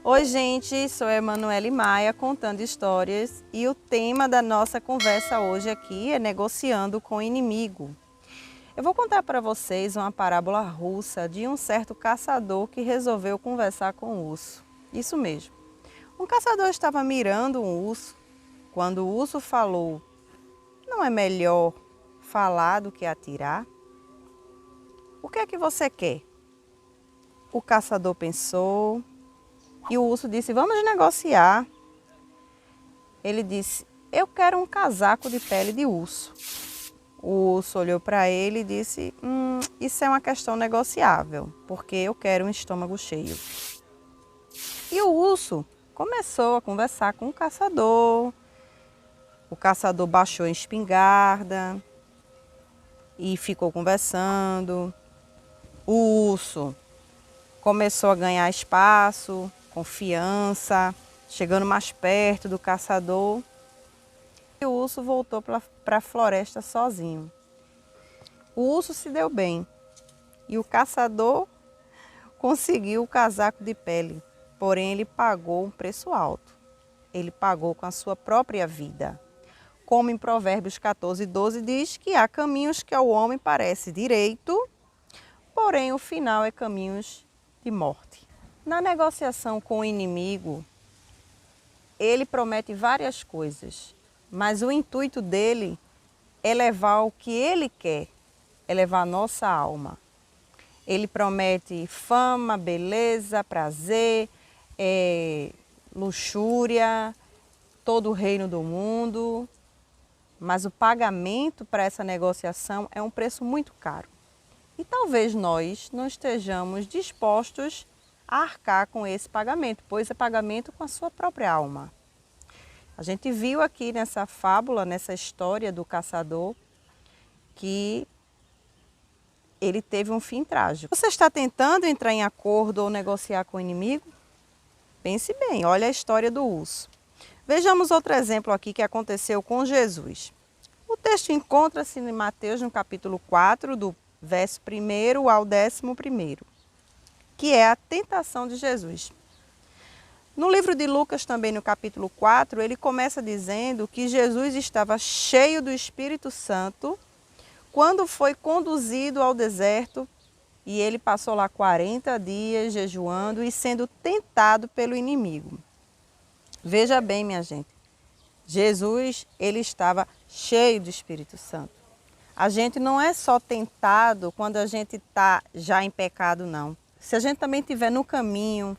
Oi gente, sou a Emanuele Maia contando histórias e o tema da nossa conversa hoje aqui é negociando com o inimigo. Eu vou contar para vocês uma parábola russa de um certo caçador que resolveu conversar com o urso. Isso mesmo. Um caçador estava mirando um urso quando o urso falou: "Não é melhor falar do que atirar? O que é que você quer?" O caçador pensou e o urso disse: "Vamos negociar." Ele disse: "Eu quero um casaco de pele de urso." O urso olhou para ele e disse: Isso é uma questão negociável, porque eu quero um estômago cheio." E o urso começou a conversar com o caçador. O caçador baixou a espingarda e ficou conversando. O urso começou a ganhar espaço, confiança, chegando mais perto do caçador. E o urso voltou para a floresta sozinho. O urso se deu bem e o caçador conseguiu o casaco de pele, porém ele pagou um preço alto. Ele pagou com a sua própria vida. Como em Provérbios 14:12 diz que há caminhos que ao homem parece direito, porém o final é caminhos de morte. Na negociação com o inimigo, ele promete várias coisas, mas o intuito dele é levar o que ele quer, é levar a nossa alma. Ele promete fama, beleza, prazer, luxúria, todo o reino do mundo, mas o pagamento para essa negociação é um preço muito caro. E talvez nós não estejamos dispostos a arcar com esse pagamento, pois é pagamento com a sua própria alma. A gente viu aqui nessa fábula, nessa história do caçador, que ele teve um fim trágico. Você está tentando entrar em acordo ou negociar com o inimigo? Pense bem, olha a história do urso. Vejamos outro exemplo aqui que aconteceu com Jesus. O texto encontra-se em Mateus, no capítulo 4, do verso 1 ao 11º, que é a tentação de Jesus. No livro de Lucas, também no capítulo 4, ele começa dizendo que Jesus estava cheio do Espírito Santo quando foi conduzido ao deserto e ele passou lá 40 dias jejuando e sendo tentado pelo inimigo. Veja bem, minha gente, Jesus, ele estava cheio do Espírito Santo. A gente não é só tentado quando a gente está já em pecado, não. Se a gente também estiver no caminho,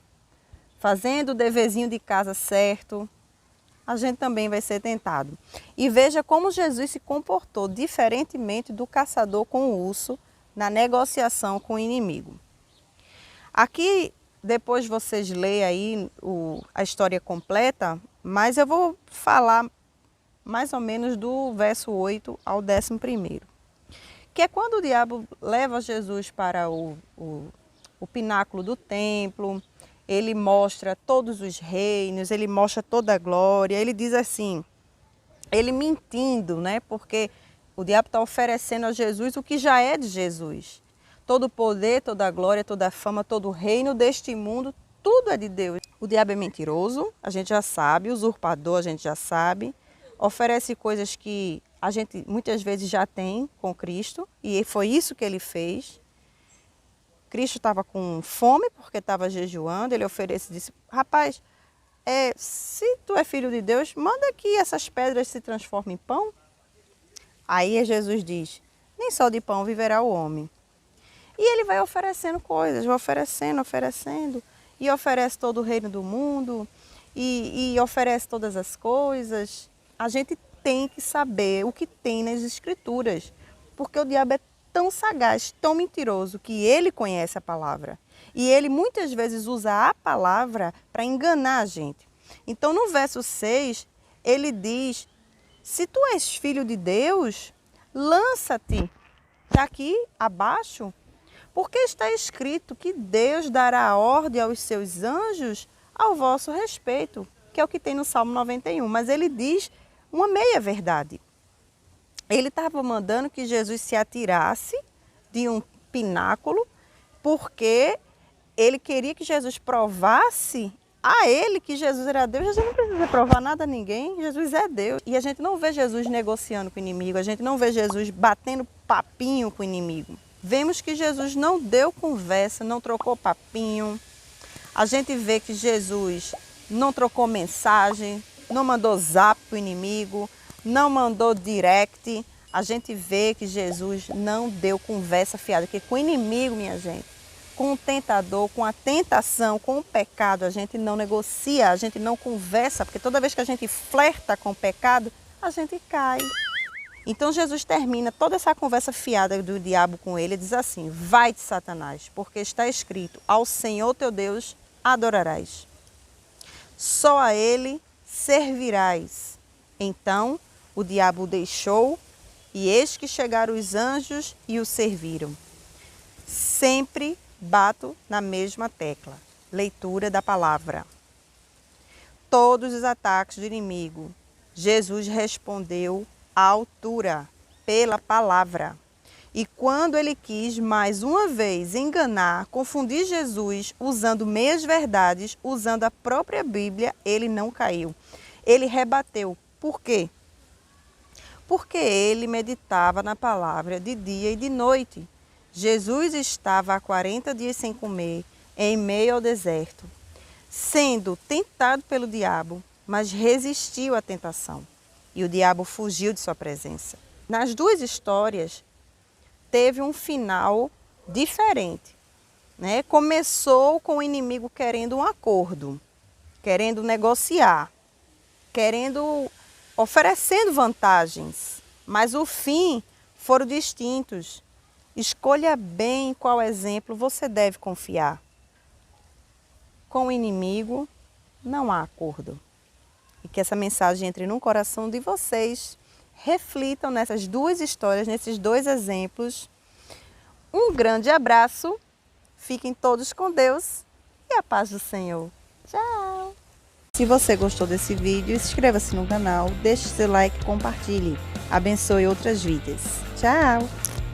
fazendo o deverzinho de casa certo, a gente também vai ser tentado. E veja como Jesus se comportou diferentemente do caçador com o urso na negociação com o inimigo. Aqui, depois vocês leem aí a história completa, mas eu vou falar mais ou menos do verso 8 ao 11º. Que é quando o diabo leva Jesus para o pináculo do templo. Ele mostra todos os reinos, ele mostra toda a glória. Ele diz assim, ele mentindo, né? Porque o diabo está oferecendo a Jesus o que já é de Jesus. Todo o poder, toda a glória, toda a fama, todo o reino deste mundo, tudo é de Deus. O diabo é mentiroso, a gente já sabe, usurpador, a gente já sabe. Oferece coisas que a gente muitas vezes já tem com Cristo, e foi isso que ele fez. Cristo estava com fome porque estava jejuando, ele oferece e disse: "Rapaz, se tu é filho de Deus, manda que essas pedras se transformem em pão." Aí Jesus diz: "Nem só de pão viverá o homem." E ele vai oferecendo coisas, vai oferecendo, e oferece todo o reino do mundo, e oferece todas as coisas. A gente tem que saber o que tem nas Escrituras, porque o diabo é tão sagaz, tão mentiroso, que ele conhece a palavra. E ele muitas vezes usa a palavra para enganar a gente. Então no verso 6, ele diz: "Se tu és filho de Deus, lança-te daqui abaixo, porque está escrito que Deus dará ordem aos seus anjos ao vosso respeito", que é o que tem no Salmo 91. Mas ele diz uma meia verdade. Ele estava mandando que Jesus se atirasse de um pináculo, porque ele queria que Jesus provasse a ele que Jesus era Deus, Jesus não precisa provar nada a ninguém, Jesus é Deus. E a gente não vê Jesus negociando com o inimigo, a gente não vê Jesus batendo papinho com o inimigo. Vemos que Jesus não deu conversa, não trocou papinho. A gente vê que Jesus não trocou mensagem, não mandou zap para o inimigo, não mandou direct. A gente vê que Jesus não deu conversa fiada, porque com o inimigo, minha gente, com o tentador, com a tentação, com o pecado, a gente não negocia, a gente não conversa, porque toda vez que a gente flerta com o pecado, a gente cai. Então Jesus termina toda essa conversa fiada do diabo com ele e diz assim: vai-te, Satanás, porque está escrito, ao Senhor teu Deus adorarás. Só a ele servirás. Então o diabo o deixou, e eis que chegaram os anjos e o serviram. Sempre bato na mesma tecla. Leitura da palavra. Todos os ataques do inimigo, Jesus respondeu à altura, pela palavra. E quando ele quis mais uma vez enganar, confundir Jesus, usando meias verdades, usando a própria Bíblia, ele não caiu. Ele rebateu. Por quê? Porque ele meditava na palavra de dia e de noite. Jesus estava há 40 dias sem comer, em meio ao deserto, sendo tentado pelo diabo, mas resistiu à tentação. E o diabo fugiu de sua presença. Nas duas histórias, teve um final diferente, né? Começou com o inimigo querendo um acordo, querendo negociar, oferecendo vantagens, mas o fim foram distintos. Escolha bem qual exemplo você deve confiar. Com o inimigo não há acordo. E que essa mensagem entre no coração de vocês. Reflitam nessas duas histórias, nesses dois exemplos. Um grande abraço. Fiquem todos com Deus e a paz do Senhor. Tchau! Se você gostou desse vídeo, inscreva-se no canal, deixe seu like e compartilhe. Abençoe outras vidas. Tchau!